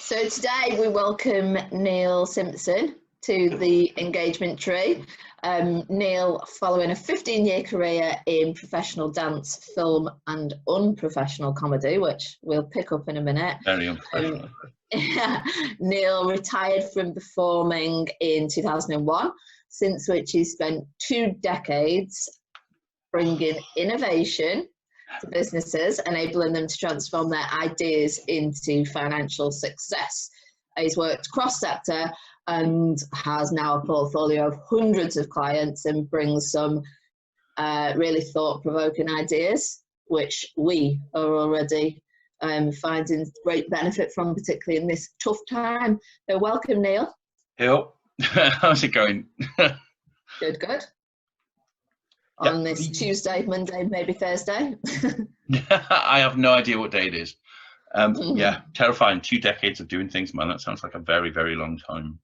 So today we welcome Neil Simpson to the engagement tree. Neil, following a 15-year career in professional dance, film and unprofessional comedy, which we'll pick up in a minute. Very unprofessional. Neil retired from performing in 2001, since which he spent 2 decades bringing innovation to businesses, enabling them to transform their ideas into financial success. He's worked cross-sector and has now a portfolio of hundreds of clients and brings some really thought-provoking ideas, which we are already finding great benefit from, particularly in this tough time. So welcome, Neil. Hello. How's it going? Good, good. Yeah. On this Tuesday, Monday, maybe Thursday. I have no idea what day it is. Yeah, terrifying. 2 decades of doing things, man. That sounds like a very, very long time.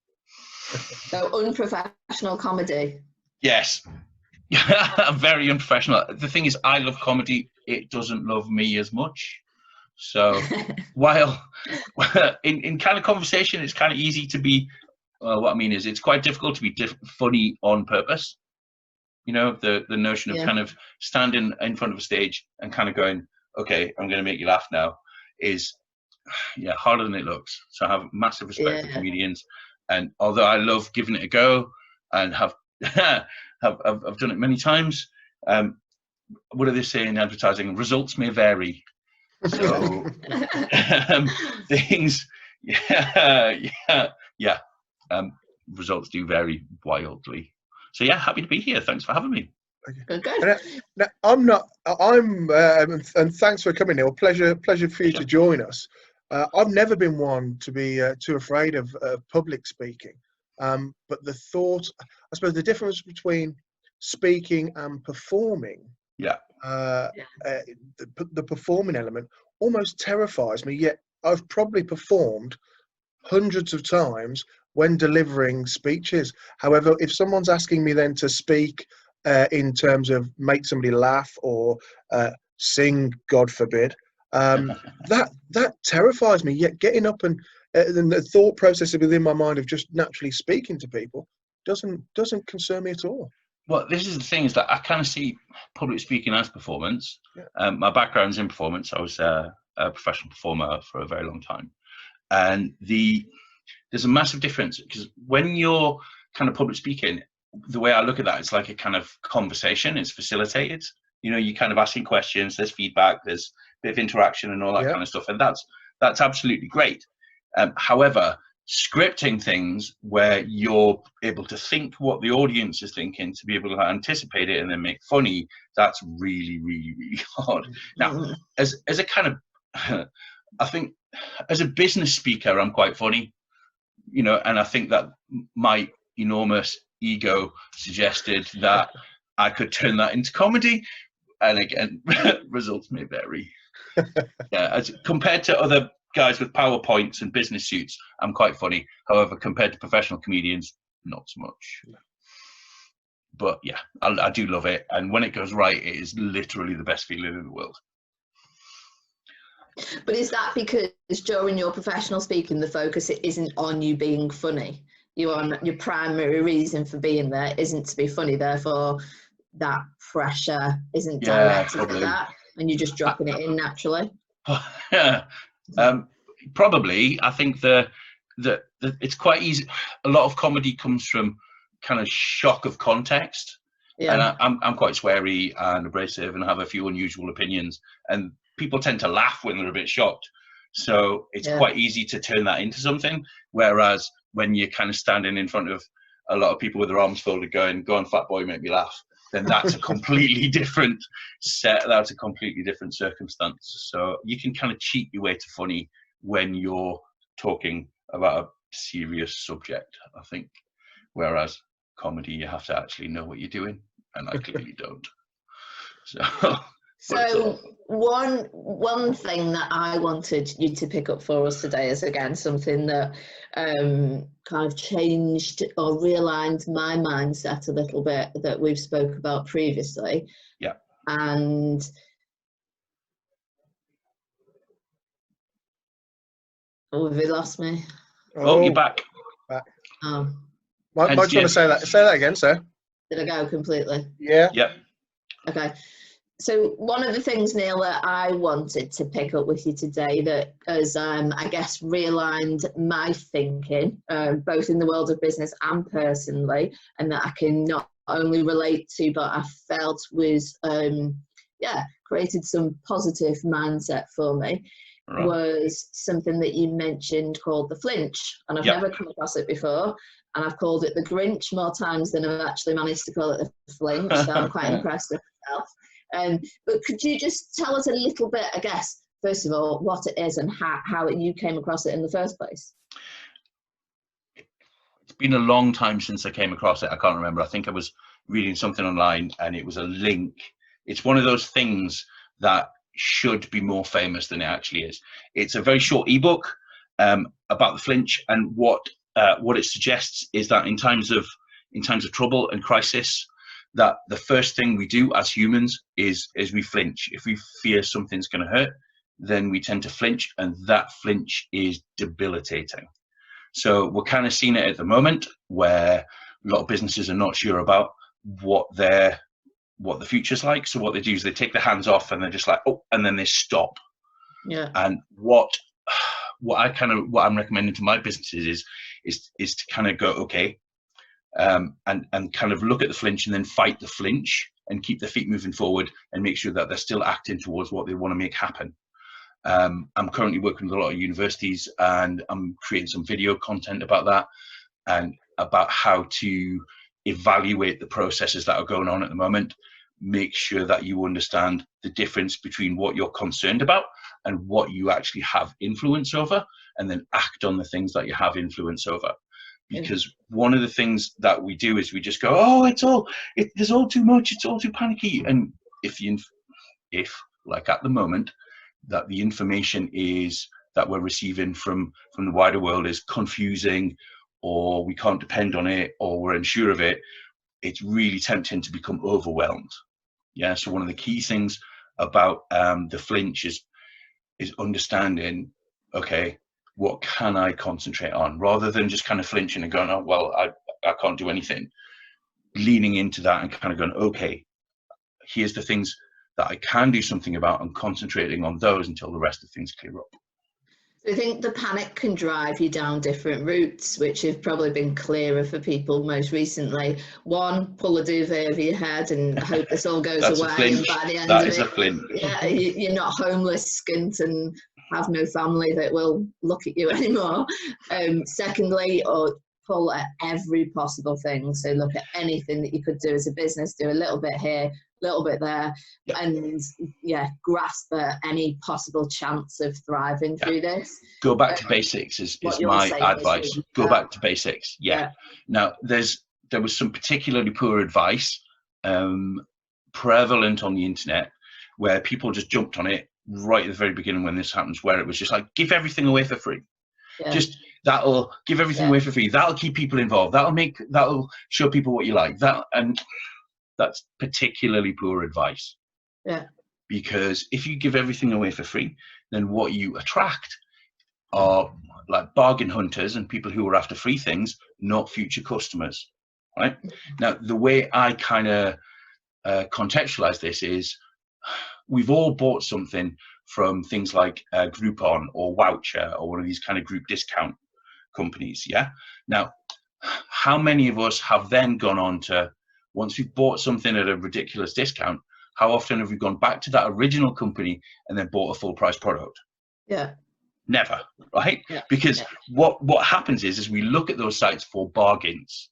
So unprofessional comedy. Yes. I'm very unprofessional. The thing is, I love comedy. It doesn't love me as much. So while in kind of conversation, it's kind of easy to be, what I mean is it's quite difficult to be funny on purpose. You know, the notion of kind of standing in front of a stage and kind of going, okay, I'm going to make you laugh now is, harder than it looks. So I have massive respect for comedians. And although I love giving it a go and have I've done it many times, what do they say in advertising? Results may vary. So things, results do vary wildly. So yeah, happy to be here. Thanks for having me. Good, good. And thanks for coming, Neil. Pleasure for you to join us. I've never been one to be too afraid of public speaking. But the thought, I suppose, the difference between speaking and performing, the performing element almost terrifies me. Yet I've probably performed hundreds of times when delivering speeches. However, if someone's asking me then to speak in terms of make somebody laugh or sing, God forbid, that terrifies me. Yet getting up and the thought process within my mind of just naturally speaking to people doesn't concern me at all. Well, this is the thing, is that I kind of see public speaking as performance. My background's in performance. I was a professional performer for a very long time, and there's a massive difference, because when you're kind of public speaking, the way I look at that, it's like a kind of conversation. It's facilitated. You know, you're kind of asking questions, there's feedback, there's a bit of interaction and all that kind of stuff. And that's absolutely great. However, scripting things where you're able to think what the audience is thinking, to be able to anticipate it and then make funny, that's really, really, really hard. Now, as a kind of, I think as a business speaker, I'm quite funny. You know, and I think that my enormous ego suggested that I could turn that into comedy. And again, results may vary. As compared to other guys with PowerPoints and business suits, I'm quite funny. However, compared to professional comedians, not so much. But yeah, I do love it. And when it goes right, it is literally the best feeling in the world. But is that because during your professional speaking, the focus isn't on you being funny? Your primary reason for being there isn't to be funny, therefore that pressure isn't directed at that, and you're just dropping it in naturally? Probably. I think the it's quite easy. A lot of comedy comes from kind of shock of context. And I'm quite sweary and abrasive and have a few unusual opinions, and people tend to laugh when they're a bit shocked. So it's quite easy to turn that into something. Whereas when you're kind of standing in front of a lot of people with their arms folded going, go on, fat boy, make me laugh, then that's a completely different set. That's a completely different circumstance. So you can kind of cheat your way to funny when you're talking about a serious subject, I think. Whereas comedy, you have to actually know what you're doing, and I clearly don't. So one thing that I wanted you to pick up for us today is, again, something that kind of changed or realigned my mindset a little bit that we've spoke about previously. And Oh, have you lost me? Oh, you're back. Oh, Might want to say that again, sir. did I go completely? Yeah. Yep. Okay. So one of the things, Neil, that I wanted to pick up with you today that has, I guess, realigned my thinking, both in the world of business and personally, and that I can not only relate to, but I felt was, created some positive mindset for me, Right. was something that you mentioned called the flinch. And I've never come across it before. And I've called it the Grinch more times than I've actually managed to call it the flinch. So I'm quite impressed with myself. But could you just tell us a little bit, I guess, first of all, what it is and how you came across it in the first place? It's been a long time since I came across it. I can't remember. I think I was reading something online and it was a link. It's one of those things that should be more famous than it actually is. It's a very short ebook about the flinch, and what it suggests is that in times of trouble and crisis, that the first thing we do as humans is we flinch. If we fear something's going to hurt, then we tend to flinch, and that flinch is debilitating. So we're kind of seeing it at the moment, where a lot of businesses are not sure about what the future's like. So what they do is they take their hands off and they're just like, oh, and then they stop. Yeah. And what I'm recommending to my businesses is to kind of go, okay, and kind of look at the flinch and then fight the flinch and keep their feet moving forward and make sure that they're still acting towards what they want to make happen. I'm currently working with a lot of universities, and I'm creating some video content about that and about how to evaluate the processes that are going on at the moment. Make sure that you understand the difference between what you're concerned about and what you actually have influence over, and then act on the things that you have influence over. Because one of the things that we do is we just go, oh, there's all too much, it's all too panicky. And if like at the moment, that the information is that we're receiving from the wider world is confusing, or we can't depend on it, or we're unsure of it, it's really tempting to become overwhelmed. Yeah. So one of the key things about the flinch is understanding, okay, what can I concentrate on, rather than just kind of flinching and going, oh, well, I can't do anything. Leaning into that and kind of going, okay, here's the things that I can do something about, and concentrating on those until the rest of things clear up. I think the panic can drive you down different routes, which have probably been clearer for people most recently. One, pull a duvet over your head and hope this all goes away. And by the end of it, you're not homeless, skint, and have no family that will look at you anymore. Secondly, or pull at every possible thing. So look at anything that you could do as a business, do a little bit here, a little bit there, and grasp at any possible chance of thriving through this. Go back to basics is my advice. Go back to basics. Now there was some particularly poor advice prevalent on the internet, where people just jumped on it right at the very beginning when this happens, where it was just like, give everything away for free. Just that'll give everything away for free. That'll keep people involved. That'll show people what you like. That's particularly poor advice. Yeah. Because if you give everything away for free, then what you attract are like bargain hunters and people who are after free things, not future customers. Right? Now, the way I kind of contextualize this is, we've all bought something from things like Groupon or Voucher or one of these kind of group discount companies. Yeah. Now, how many of us have then gone on to, once we've bought something at a ridiculous discount, how often have we gone back to that original company and then bought a full price product? Yeah. Never, right? Yeah. Because what happens is we look at those sites for bargains.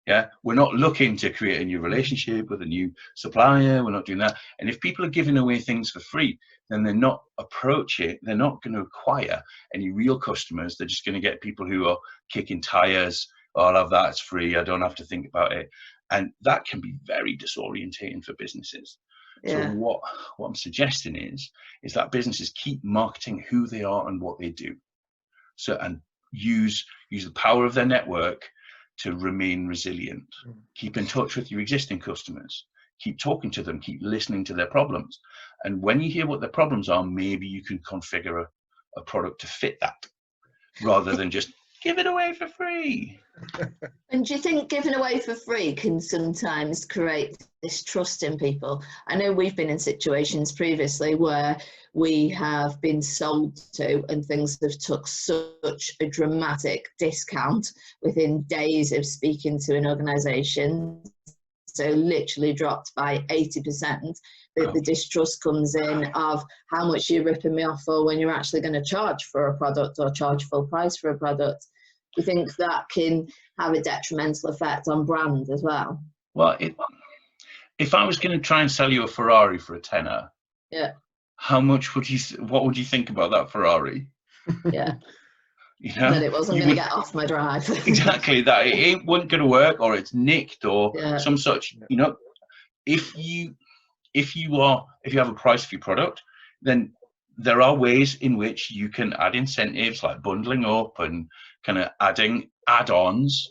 Yeah, we're not looking to create a new relationship with a new supplier. We're not doing that. And if people are giving away things for free, then they're not they're not going to acquire any real customers. They're just going to get people who are kicking tires. Oh, I love that, it's free, I don't have to think about it. And that can be very disorientating for businesses. Yeah. So what I'm suggesting is that businesses keep marketing who they are and what they do. So, and use the power of their network to remain resilient. Keep in touch with your existing customers. Keep talking to them. Keep listening to their problems. And when you hear what their problems are, maybe you can configure a product to fit that. rather than just give it away for free. And do you think giving away for free can sometimes create distrust in people? I know we've been in situations previously where we have been sold to and things have took such a dramatic discount within days of speaking to an organisation, so literally dropped by 80%, that the distrust comes in of how much you're ripping me off for when you're actually going to charge for a product or charge full price for a product. Do you think that can have a detrimental effect on brand as well? Well, if I was going to try and sell you a Ferrari for a tenner, yeah, how much would you? What would you think about that Ferrari? Yeah, you know, that it wasn't going to get off my drive. Exactly, that it wasn't going to work, or it's nicked, or Yeah. some such. You know, if you have a price for your product, then there are ways in which you can add incentives like bundling up and kind of adding add-ons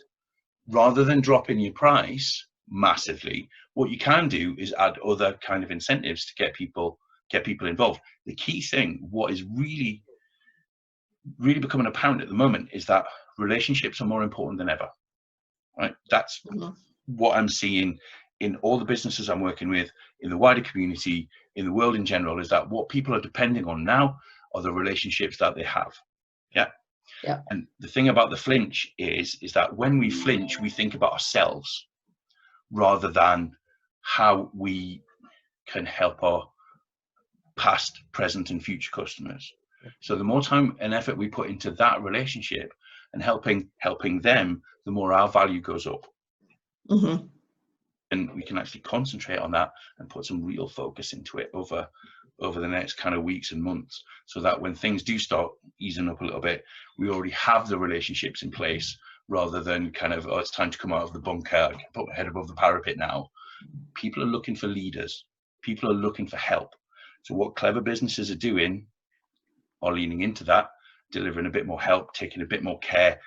rather than dropping your price massively. What you can do is add other kind of incentives to get people involved. The key thing, what is really becoming apparent at the moment, is that relationships are more important than ever. Right? That's what I'm seeing in all the businesses I'm working with, in the wider community, in the world in general, is that what people are depending on now are the relationships that they have. Yeah. Yeah. And the thing about the flinch is that when we flinch, we think about ourselves rather than how we can help our past, present, and future customers. So the more time and effort we put into that relationship and helping them, the more our value goes up. Mm-hmm. And we can actually concentrate on that and put some real focus into it over the next kind of weeks and months, so that when things do start easing up a little bit, we already have the relationships in place, rather than kind of, oh, it's time to come out of the bunker, I can put my head above the parapet now. People are looking for leaders. People are looking for help. So what clever businesses are doing are leaning into that, delivering a bit more help, taking a bit more care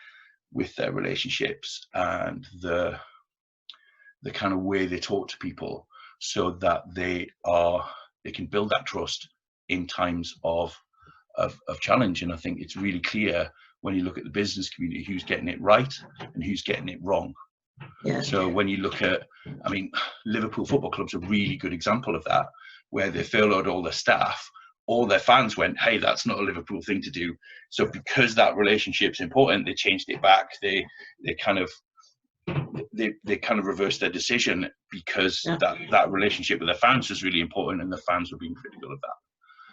with their relationships and the kind of way they talk to people, so that they can build that trust in times of challenge. And I think it's really clear when you look at the business community who's getting it right and who's getting it wrong. Yeah. So when you look at, I mean, Liverpool Football Club's a really good example of that, where they furloughed all their staff. All their fans went, hey, that's not a Liverpool thing to do. So because that relationship's important, they changed it back. They kind of reversed their decision, because that relationship with their fans was really important, and the fans were being critical of that.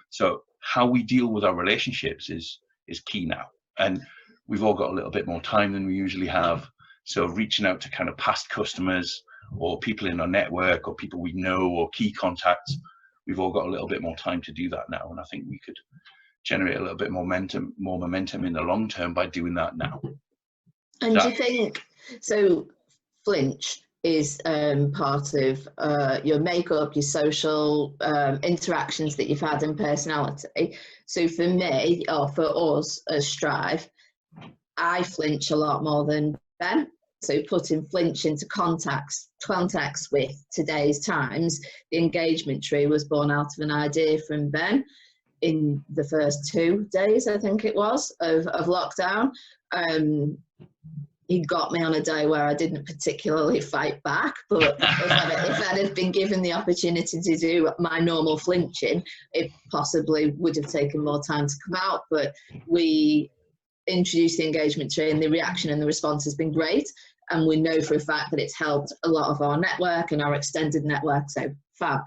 So how we deal with our relationships is key now, and we've all got a little bit more time than we usually have. So reaching out to kind of past customers or people in our network or people we know or key contacts, we've all got a little bit more time to do that now, and I think we could generate a little bit more momentum in the long term by doing that now. And do you think, so Flinch is part of your makeup, your social interactions that you've had, and personality. So for me, or for us as Strive, I flinch a lot more than Ben. So putting Flinch into context with today's times, the engagement tree was born out of an idea from Ben in the first 2 days, I think it was, of lockdown. He got me on a day where I didn't particularly fight back, but if I'd have been given the opportunity to do my normal flinching, it possibly would have taken more time to come out. But we introduced the engagement tree, and the reaction and the response has been great. And we know for a fact that it's helped a lot of our network and our extended network, so fab.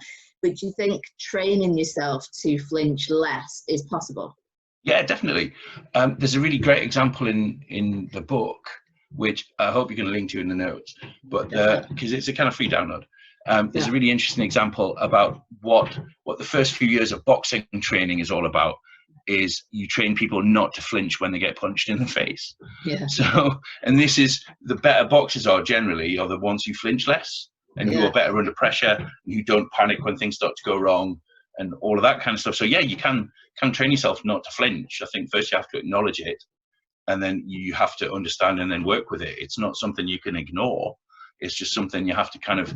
But do you think training yourself to flinch less is possible? Yeah, definitely. There's a really great example in the book, which I hope you can link to in the notes, but because it's a kind of free download. There's a really interesting example about what the first few years of boxing training is all about. Is you train people not to flinch when they get punched in the face. Yeah. So, and this is, the better boxers are the ones who flinch less and who are better under pressure and who don't panic when things start to go wrong and all of that kind of stuff. So yeah, you can train yourself not to flinch. I think first you have to acknowledge it, and then you have to understand and then work with it. It's not something you can ignore. It's just something you have to kind of,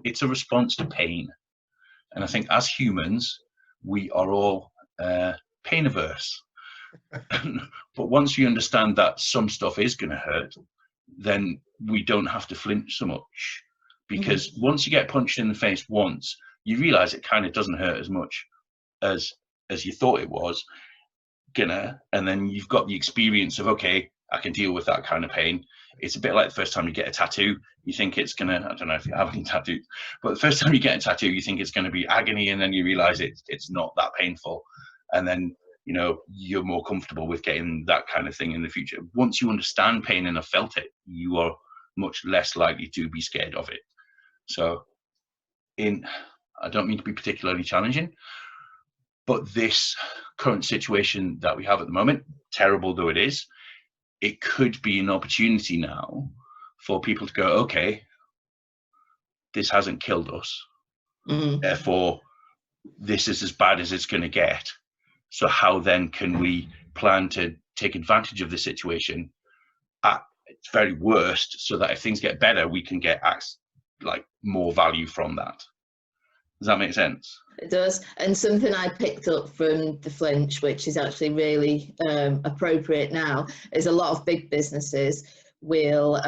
it's a response to pain. And I think as humans, we are all pain averse. But once you understand that some stuff is going to hurt, then we don't have to flinch so much, because once you get punched in the face once, you realize it kind of doesn't hurt as much as you thought it was gonna, and then you've got the experience of, okay, I can deal with that kind of pain. It's a bit like the first time you get a tattoo, you think it's gonna, I don't know if you have any tattoos, but the first time you get a tattoo, you think it's gonna be agony, and then you realize it's not that painful, and then you're more comfortable with getting that kind of thing in the future. Once you understand pain and have felt it, you are much less likely to be scared of it. So I don't mean to be particularly challenging, but this current situation that we have at the moment, terrible though it is, it could be an opportunity now for people to go, okay, this hasn't killed us. Therefore, this is as bad as it's going to get. So how then can we plan to take advantage of the situation at its very worst, so that if things get better, we can get more value from that? Does that make sense? It does. And something I picked up from the Flinch, which is actually really appropriate now, is a lot of big businesses will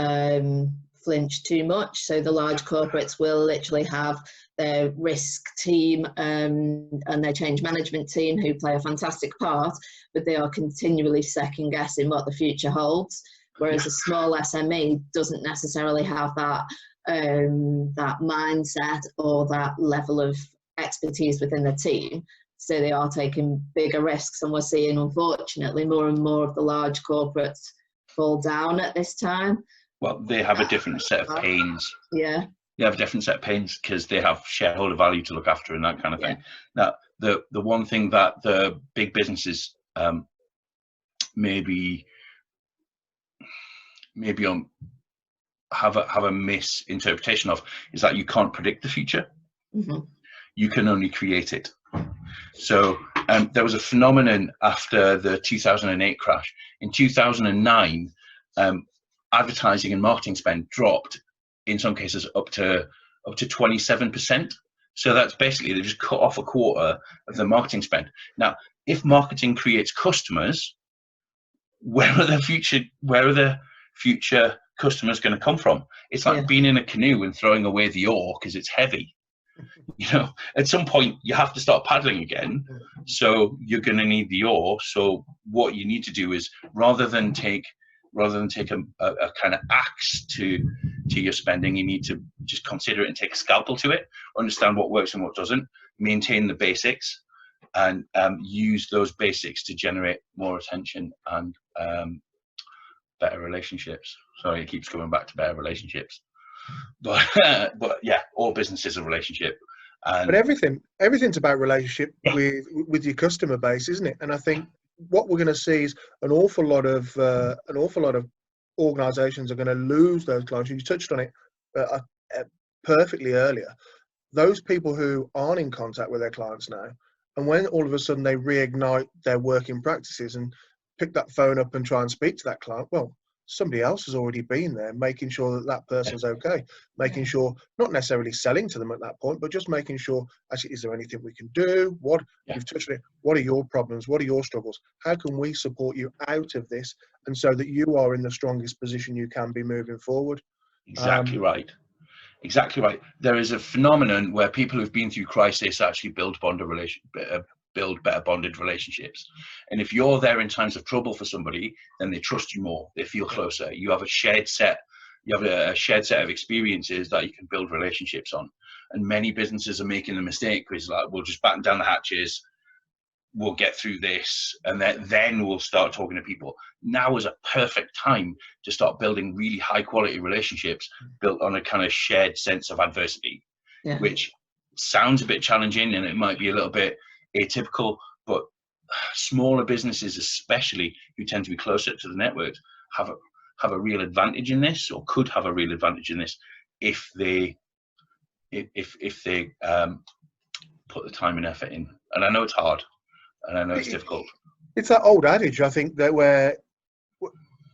flinch too much. So the large corporates will literally have their risk team and their change management team, who play a fantastic part, but they are continually second guessing what the future holds. Whereas a small SME doesn't necessarily have that that mindset or that level of expertise within the team, so they are taking bigger risks, and we're seeing, unfortunately, more and more of the large corporates fall down at this time. Well, they have a different set of pains. Yeah, they have a different set of pains because they have shareholder value to look after and that kind of thing. Now, the one thing that the big businesses maybe have a misinterpretation of is that you can't predict the future. You can only create it. So there was a phenomenon after the 2008 crash. In 2009, advertising and marketing spend dropped, in some cases up to 27%. So that's basically, they just cut off a quarter of the marketing spend. Now, if marketing creates customers, where are the future customers going to come from? It's like being in a canoe and throwing away the oar because it's heavy. At some point you have to start paddling again, so you're going to need the oar. So what you need to do is, rather than take a kind of axe to your spending, you need to just consider it and take a scalpel to it, understand what works and what doesn't, maintain the basics, and use those basics to generate more attention and better relationships. Sorry, it keeps coming back to better relationships, but yeah, all businesses are relationship. But everything's about relationship with your customer base, isn't it? And I think what we're going to see is an awful lot of organisations are going to lose those clients. You touched on it perfectly earlier. Those people who aren't in contact with their clients now, and when all of a sudden they reignite their working practices and pick that phone up and try and speak to that client, well, somebody else has already been there, making sure that that person's okay, making sure, not necessarily selling to them at that point, but just making sure, actually, is there anything we can do? What you've touched on it, what are your problems? What are your struggles? How can we support you out of this, and so that you are in the strongest position you can be moving forward? Exactly right. Exactly right. There is a phenomenon where people who've been through crisis actually build better bonded relationships. And if you're there in times of trouble for somebody, then they trust you more. They feel closer. You have a shared set of experiences that you can build relationships on. And many businesses are making the mistake, because we'll just batten down the hatches, we'll get through this, and then we'll start talking to people. Now is a perfect time to start building really high quality relationships built on a kind of shared sense of adversity, which sounds a bit challenging, and it might be a little bit atypical, but smaller businesses, especially, who tend to be closer to the networks, have a real advantage in this, or could have a real advantage in this, if they put the time and effort in. And I know it's hard, and I know it's difficult. It's that old adage, I think, that where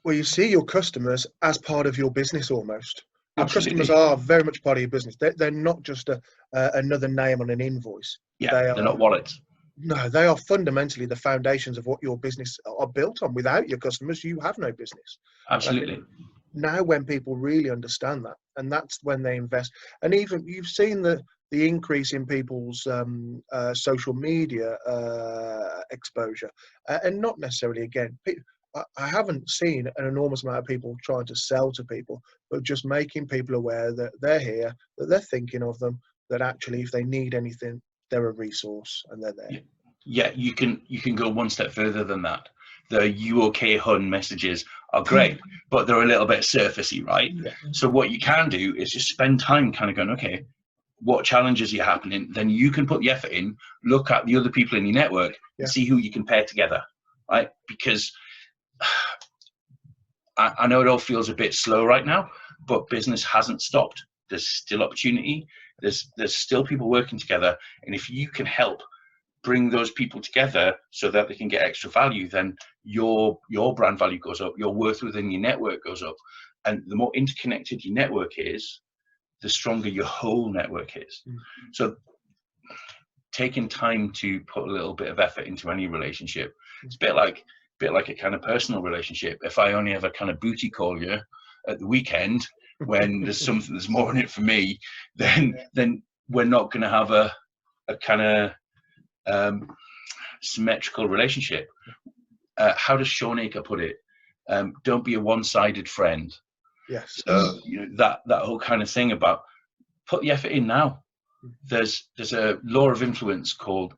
you see your customers as part of your business almost. Your customers are very much part of your business. They're not just another name on an invoice. Yeah, they're not wallets. No, they are fundamentally the foundations of what your business are built on. Without your customers, you have no business. Absolutely. Now when people really understand that, and that's when they invest. And even you've seen the increase in people's social media exposure, and not necessarily, again, I haven't seen an enormous amount of people trying to sell to people, but just making people aware that they're here, that they're thinking of them, that actually if they need anything, they're a resource and they're there. Yeah, you can go one step further than that. The "you okay, hun" messages are great, but they're a little bit surfacey, right? Yeah. So what you can do is just spend time kind of going, okay, what challenges are happening? Then you can put the effort in, look at the other people in your network, and see who you can pair together, right? Because I know it all feels a bit slow right now, but business hasn't stopped. There's still opportunity. There's still people working together, and if you can help bring those people together so that they can get extra value, then your brand value goes up, your worth within your network goes up, and the more interconnected your network is, the stronger your whole network is. So taking time to put a little bit of effort into any relationship, it's a bit like a kind of personal relationship. If I only ever kind of booty call you at the weekend when there's something that's more in it for me, then we're not going to have a kind of symmetrical relationship. How does Shawnacre put it? Don't be a one-sided friend. Yes. So that whole kind of thing about put the effort in now. There's a law of influence called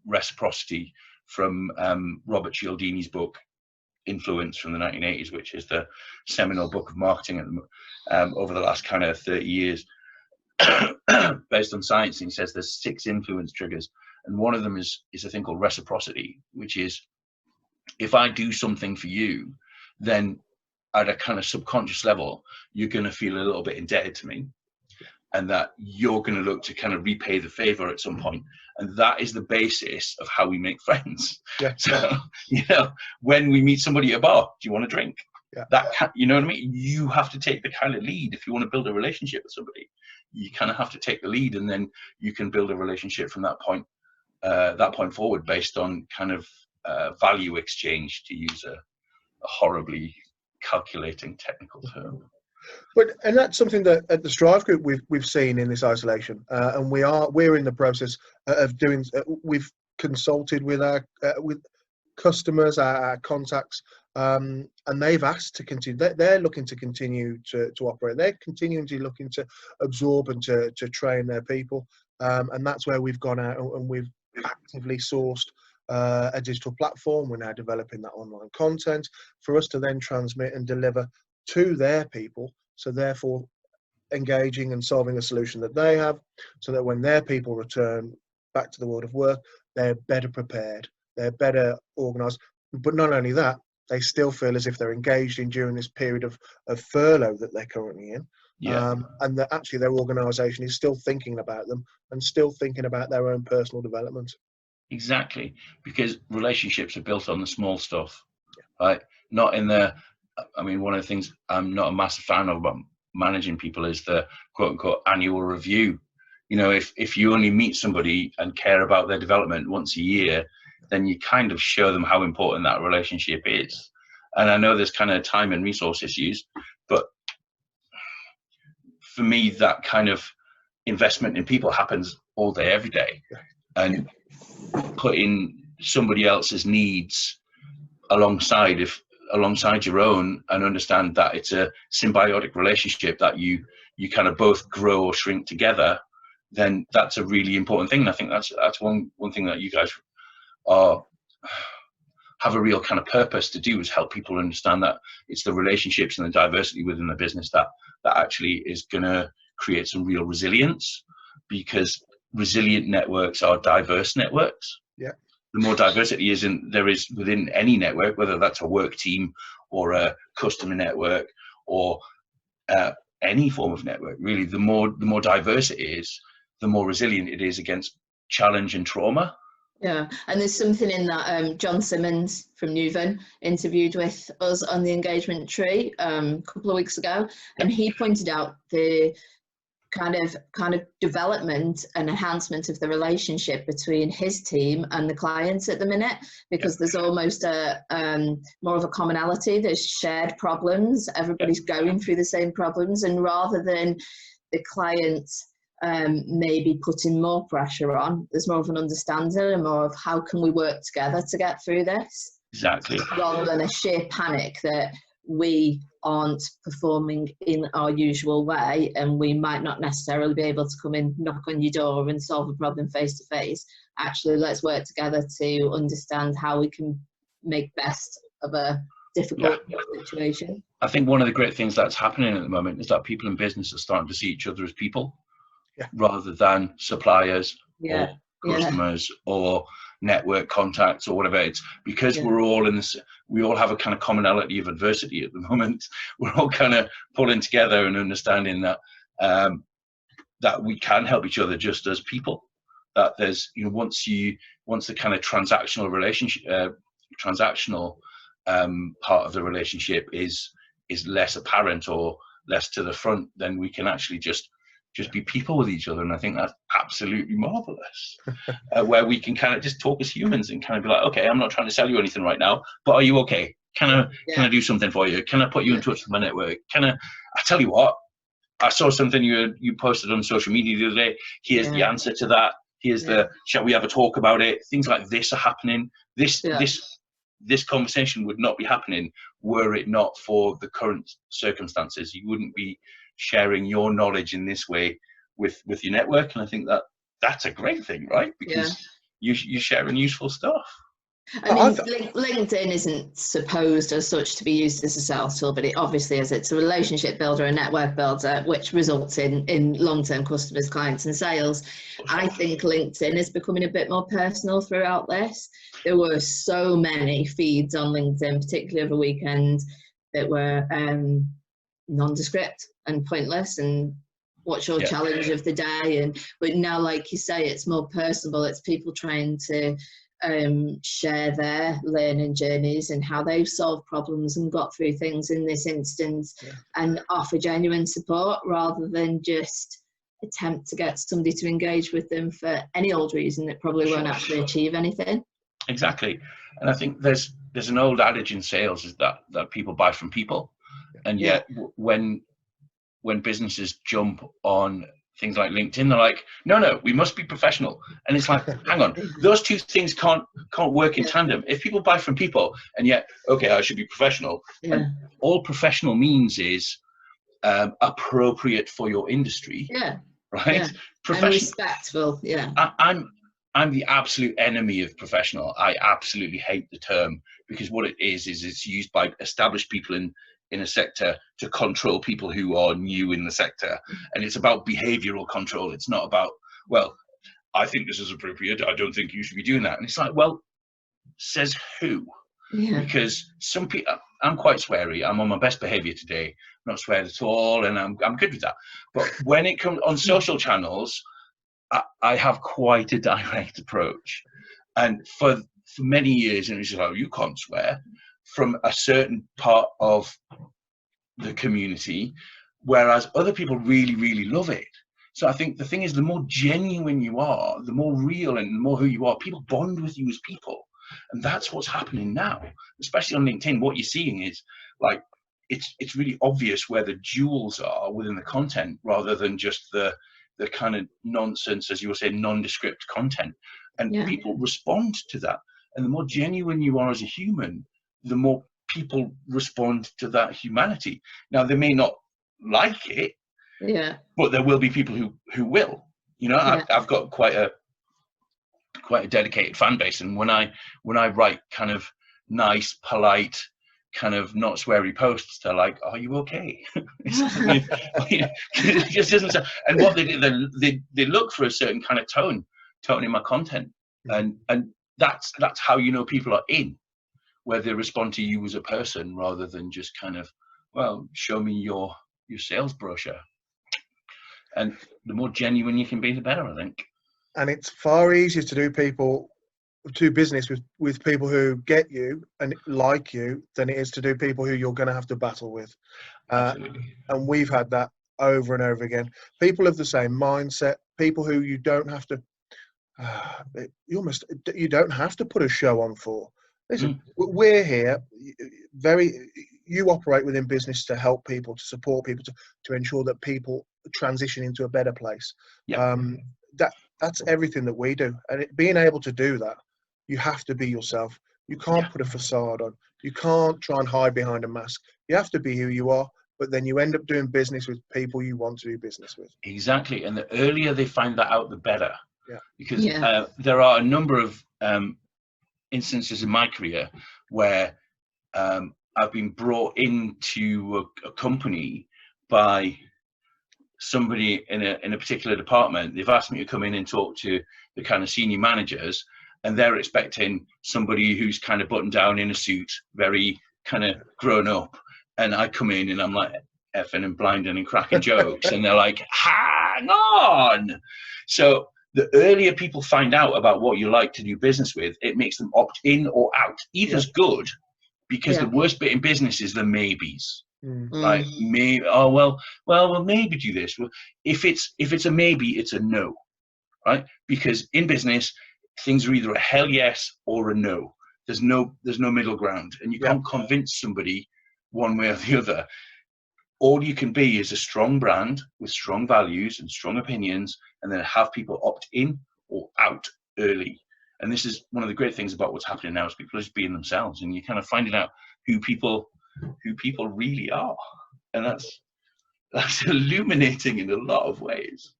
reciprocity from Robert Cialdini's book Influence from the 1980s, which is the seminal book of marketing over the last kind of 30 years based on science. And he says there's 6 influence triggers, and one of them is a thing called reciprocity, which is if I do something for you, then at a kind of subconscious level, you're going to feel a little bit indebted to me, and that you're going to look to kind of repay the favor at some point. And that is the basis of how we make friends. Yeah. So, when we meet somebody at a bar, do you want a drink? Yeah. You know what I mean? You have to take the kind of lead. If you want to build a relationship with somebody, you kind of have to take the lead, and then you can build a relationship from that point forward based on kind of value exchange, to use a horribly calculating technical term. And that's something that at the Strive Group we've seen in this isolation, and we're in the process of doing. We've consulted with our with customers, our contacts, and they've asked to continue. They're looking to continue to operate. They're continuing to looking to absorb and to train their people, and that's where we've gone out and we've actively sourced a digital platform. We're now developing that online content for us to then transmit and deliver to their people, so therefore engaging and solving a solution that they have, so that when their people return back to the world of work, they're better prepared, they're better organized. But not only that, they still feel as if they're engaged in during this period of furlough that they're currently in. And that actually their organization is still thinking about them and still thinking about their own personal development. Exactly, because relationships are built on the small stuff, right? Not in the, one of the things I'm not a massive fan of about managing people is the quote unquote annual review. If you only meet somebody and care about their development once a year, then you kind of show them how important that relationship is. And I know there's kind of time and resource issues, but for me, that kind of investment in people happens all day, every day. And putting somebody else's needs alongside your own, and understand that it's a symbiotic relationship that you kind of both grow or shrink together, then that's a really important thing. And I think that's one thing that you guys have a real kind of purpose to do, is help people understand that it's the relationships and the diversity within the business that actually is going to create some real resilience, because resilient networks are diverse networks. Yeah. The more diversity there is within any network, whether that's a work team or a customer network or any form of network, really, the more diverse it is, the more resilient it is against challenge and trauma. Yeah, and there's something in that John Simmons from Newven interviewed with us on the engagement tree a couple of weeks ago, and he pointed out the kind of development and enhancement of the relationship between his team and the clients at the minute, because there's almost a more of a commonality. There's shared problems, everybody's going through the same problems, and rather than the client maybe putting more pressure on, there's more of an understanding and more of how can we work together to get through this, Exactly. rather than a sheer panic that we aren't performing in our usual way and we might not necessarily be able to come in, knock on your door and solve a problem face to face. Actually, let's work together to understand how we can make best of a difficult situation. I think one of the great things that's happening at the moment is that people in business are starting to see each other as people, rather than suppliers or customers or network contacts or whatever. It's because we're all in this, we all have a kind of commonality of adversity at the moment. We're all kind of pulling together and understanding that that we can help each other just as people. That there's, you know, once the kind of transactional relationship, transactional part of the relationship is less apparent or less to the front, then we can actually just be people with each other. And I think that's absolutely marvelous, where we can kind of just talk as humans and kind of be like, okay, I'm not trying to sell you anything right now, but are you okay? Can I do something for you? Can I put you in touch with my network? I tell you what, I saw something you posted on social media the other day. Here's the answer to that. Here's the, shall we have a talk about it? Things like this are happening. This conversation would not be happening were it not for the current circumstances. You wouldn't be sharing your knowledge in this way with your network, and I think that's a great thing, right? Because you're sharing useful stuff. I mean, LinkedIn isn't supposed as such to be used as a sales tool, but it obviously is. It's a relationship builder, a network builder, which results in long-term customers, clients, and sales. I think LinkedIn is becoming a bit more personal throughout this. There were so many feeds on LinkedIn, particularly over weekend, that were nondescript and pointless, and what's your challenge of the day, but now, like you say, it's more personable. It's people trying to share their learning journeys and how they've solved problems and got through things in this instance, and offer genuine support rather than just attempt to get somebody to engage with them for any old reason that probably won't actually achieve anything. Exactly. And I think there's an old adage in sales is that people buy from people. And yet when businesses jump on things like LinkedIn, they're like, no, we must be professional. And it's like, hang on, those two things can't work in tandem. If people buy from people and yet, okay, I should be professional. And all professional means is appropriate for your industry. Right? And respectful. I'm the absolute enemy of professional. I absolutely hate the term, because what it is it's used by established people in a sector to control people who are new in the sector. And it's about behavioral control. It's not about, well, I think this is appropriate, I don't think you should be doing that. And it's like, well, says who? Because some people, I'm quite sweary. I'm on my best behavior today. I'm not swearing at all, and I'm good with that. But when it comes on social channels, I have quite a direct approach. And for many years, and it's like, oh, you can't swear, from a certain part of the community, whereas other people really, really love it. So I think the thing is, the more genuine you are, the more real and the more who you are, people bond with you as people. And that's what's happening now, especially on LinkedIn. What you're seeing is like, it's really obvious where the jewels are within the content, rather than just the kind of nonsense, as you were saying, nondescript content. And people respond to that. And the more genuine you are as a human, the more people respond to that humanity. Now, they may not like it, but there will be people who will. You know, I've got quite a dedicated fan base, and when I write kind of nice, polite, kind of not sweary posts, they're like, "Are you okay?" It just doesn't sound, and what they do, they look for a certain kind of tone in my content, and that's how you know people are in, where they respond to you as a person rather than just kind of, well, show me your sales brochure. And the more genuine you can be, the better, I think. And it's far easier to do business with people who get you and like you than it is to do people who you're going to have to battle with. And we've had that over and over again. People of the same mindset, people who you don't have to, you don't have to put a show on for. Listen, we're here. You operate within business to help people, to support people, to ensure that people transition into a better place. Yeah. That's everything that we do, and being able to do that, you have to be yourself. You can't put a facade on. You can't try and hide behind a mask. You have to be who you are, but then you end up doing business with people you want to do business with. Exactly, and the earlier they find that out, the better. Yeah. Because there are a number of instances in my career where I've been brought into a company by somebody in a particular department. They've asked me to come in and talk to the kind of senior managers, and they're expecting somebody who's kind of buttoned down in a suit, very kind of grown up. And I come in and I'm like effing and blinding and cracking jokes, and they're like, hang on. So the earlier people find out about what you like to do business with, it makes them opt in or out. Either's good, because the worst bit in business is the maybes. Like, maybe, oh well, we'll maybe do this. Well, if it's a maybe, it's a no, right? Because in business, things are either a hell yes or a no. There's no middle ground, and you can't convince somebody one way or the other. All you can be is a strong brand with strong values and strong opinions, and then have people opt in or out early. And this is one of the great things about what's happening now, is people are just being themselves, and you're kind of finding out who people really are, and that's illuminating in a lot of ways.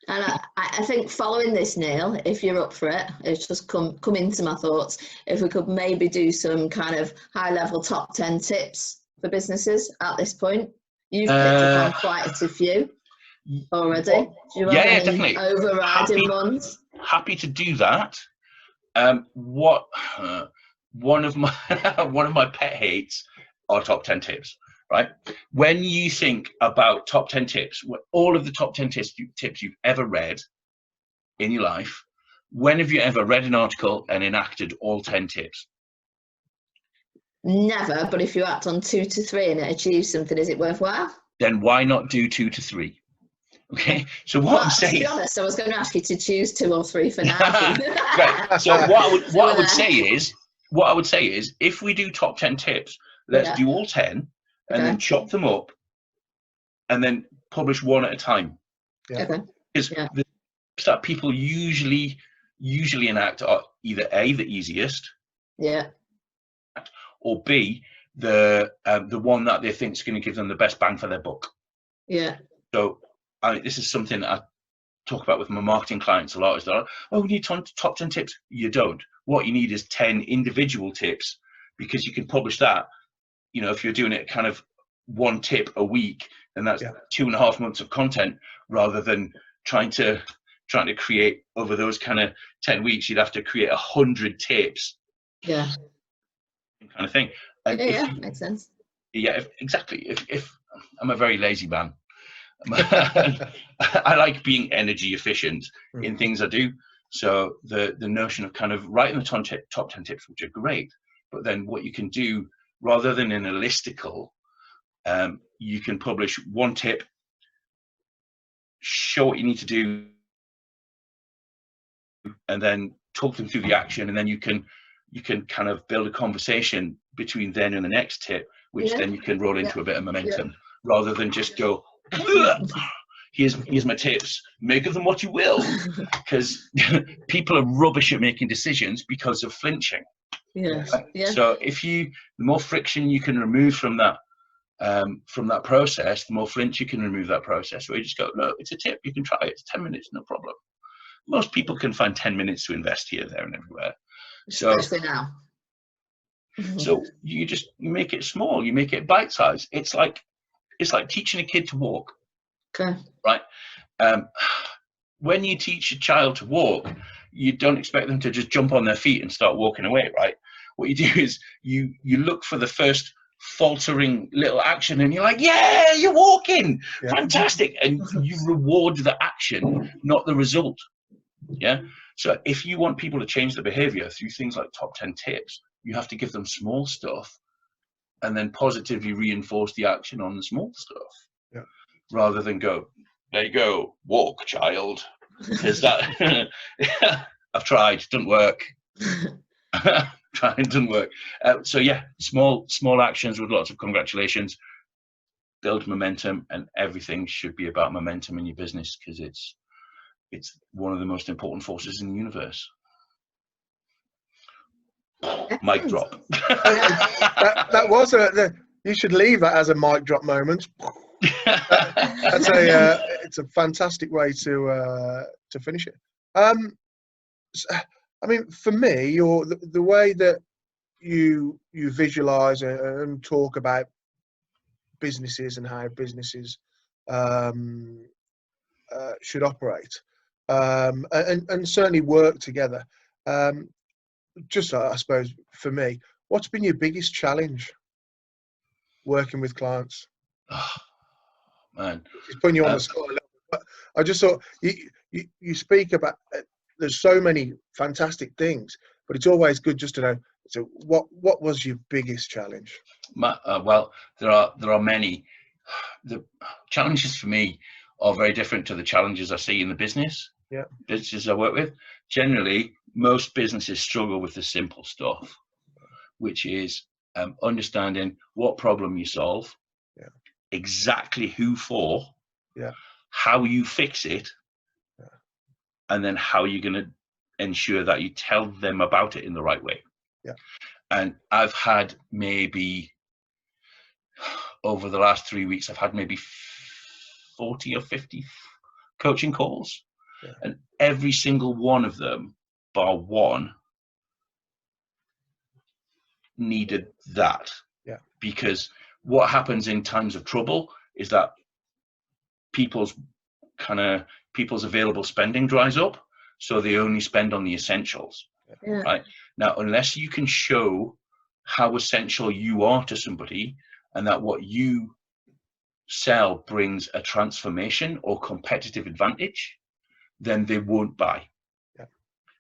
And I think following this, Neil, if you're up for it, it's just come into my thoughts, if we could maybe do some kind of high-level top 10 tips for businesses at this point. You've picked up on quite a few already. Do you have any definitely overriding ones? Happy to do that. One of my pet hates are top 10 tips, right? When you think about top 10 tips, all of the top 10 tips you've ever read in your life, when have you ever read an article and enacted all 10 tips? Never, but if you act on 2 to 3 and it achieves something, is it worthwhile? Then why not do 2 to 3? Okay, so what I'm saying, to be honest, I was going to ask you to choose 2 or 3 for now. right. So what I would say is, if we do top 10 tips, let's do all 10 and then chop them up and then publish one at a time. Because the tips that people usually enact are either A, the easiest, or B, the one that they think is going to give them the best bang for their buck. So this is something I talk about with my marketing clients a lot. Is that, oh, we need top 10 tips? You don't. What you need is 10 individual tips, because you can publish that. You know, if you're doing it kind of 1 tip a week, then that's 2.5 months of content, rather than trying to create over those kind of 10 weeks. You'd have to create 100 tips. Kind of thing. And makes sense. Exactly. If I'm a very lazy man. I like being energy efficient in things I do. So the notion of kind of writing the top 10 tips, which are great, but then what you can do, rather than in a listicle, you can publish 1 tip, show what you need to do, and then talk them through the action, and then you can kind of build a conversation between then and the next tip, which then you can roll into a bit of momentum, rather than just go, here's my tips, make of them what you will, because people are rubbish at making decisions because of flinching. So the more friction you can remove from that process, the more flinch you can remove that process. Where you just go, no, it's a tip, you can try it, it's 10 minutes, no problem. Most people can find 10 minutes to invest here, there, and everywhere. Especially now. So you make it small, you make it bite size. It's like teaching a kid to walk. Right? When you teach a child to walk, you don't expect them to just jump on their feet and start walking away, right? What you do is you look for the first faltering little action, and you're like, yeah, you're walking, fantastic, and you reward the action, not the result. So if you want people to change their behavior through things like top 10 tips, you have to give them small stuff and then positively reinforce the action on the small stuff. rather than go, there you go, walk, child. Because that, I've tried, it doesn't work. Trying doesn't work. So yeah, small actions with lots of congratulations build momentum, and everything should be about momentum in your business, because it's one of the most important forces in the universe. Mic drop. that was you should leave that as a mic drop moment. It's a fantastic way to finish it. I mean, for me, the way that you visualize and talk about businesses and how businesses should operate, and certainly work together. Just, I suppose, for me, what's been your biggest challenge working with clients? Oh, man, he's putting you on the spot a little bit, but I just thought you speak about there's so many fantastic things, but it's always good just to know. So, what was your biggest challenge? Well, there are many. The challenges for me are very different to the challenges I see in the businesses I work with. Generally, most businesses struggle with the simple stuff, which is understanding what problem you solve, exactly who for, how you fix it, and then how you're going to ensure that you tell them about it in the right way. And I've had maybe, over the last 3 weeks, I've had maybe 40 or 50 coaching calls, and every single one of them, bar one, needed that. Because what happens in times of trouble is that people's available spending dries up, so they only spend on the essentials. Right now, unless you can show how essential you are to somebody, and that what you sell brings a transformation or competitive advantage, then they won't buy.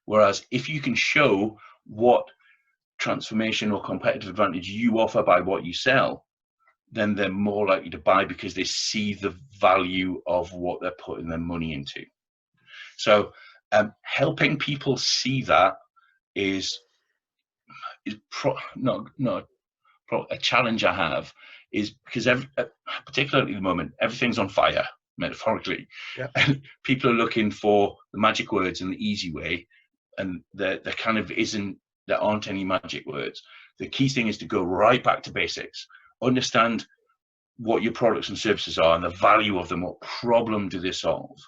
Whereas if you can show what transformation or competitive advantage you offer by what you sell, then they're more likely to buy, because they see the value of what they're putting their money into. So helping people see that is not a challenge I have, is because particularly at the moment, everything's on fire, metaphorically, and people are looking for the magic words and the easy way, and there aren't any magic words. The key thing is to go right back to basics, understand what your products and services are and the value of them, what problem do they solve,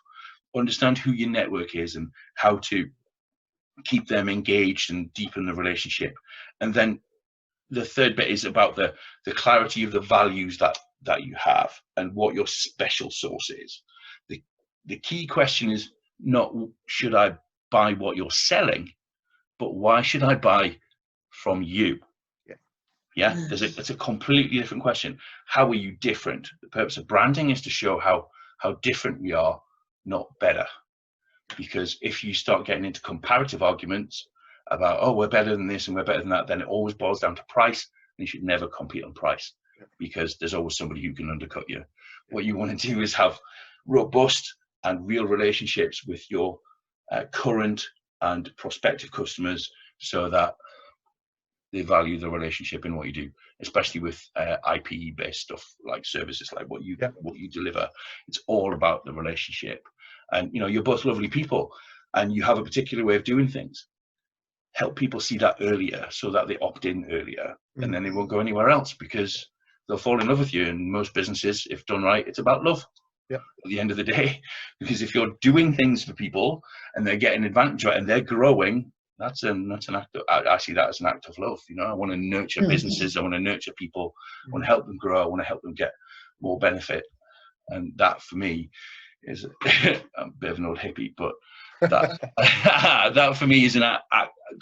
understand who your network is and how to keep them engaged and deepen the relationship. And then the third bit is about the clarity of the values that you have and what your special sauce is. The key question is not, should I buy what you're selling, but why should I buy from you? It's a completely different question. How are you different? The purpose of branding is to show how different we are, not better. Because if you start getting into comparative arguments about, oh, we're better than this and we're better than that, then it always boils down to price, and you should never compete on price, because there's always somebody who can undercut you. What you want to do is have robust and real relationships with your current and prospective customers, so that they value the relationship in what you do, especially with IP based stuff like services, like what you deliver. It's all about the relationship. And you're both lovely people and you have a particular way of doing things. Help people see that earlier, so that they opt in earlier, and then they won't go anywhere else, because they'll fall in love with you. And most businesses, if done right, it's about love at the end of the day. Because if you're doing things for people and they're getting advantage of it and they're growing, that's an act of, I see that as an act of love. I want to nurture businesses, I want to nurture people, I want to help them grow, I want to help them get more benefit. And that for me is I'm a bit of an old hippie, but that for me is an act,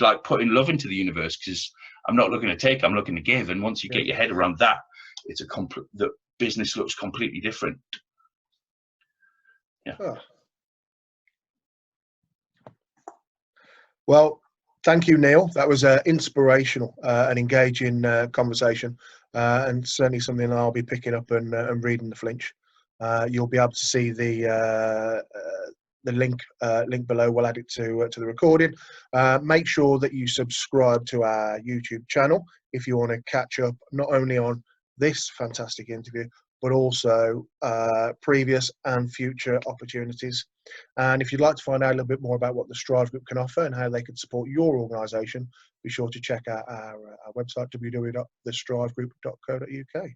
like putting love into the universe, because I'm not looking to take, I'm looking to give. And once you get your head around that, it's the business looks completely different. Well, thank you, Neil. That was an inspirational and engaging conversation, and certainly something I'll be picking up and reading the Flinch. You'll be able to see the link below. We'll add it to the recording. Make sure that you subscribe to our YouTube channel if you want to catch up not only on this fantastic interview, but also previous and future opportunities. And if you'd like to find out a little bit more about what the Strive Group can offer and how they can support your organisation, be sure to check out our website, www.thestrivegroup.co.uk.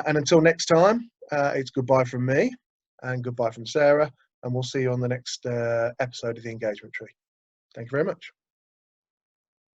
And until next time, it's goodbye from me and goodbye from Sarah, and we'll see you on the next episode of the Engagement Tree. Thank you very much.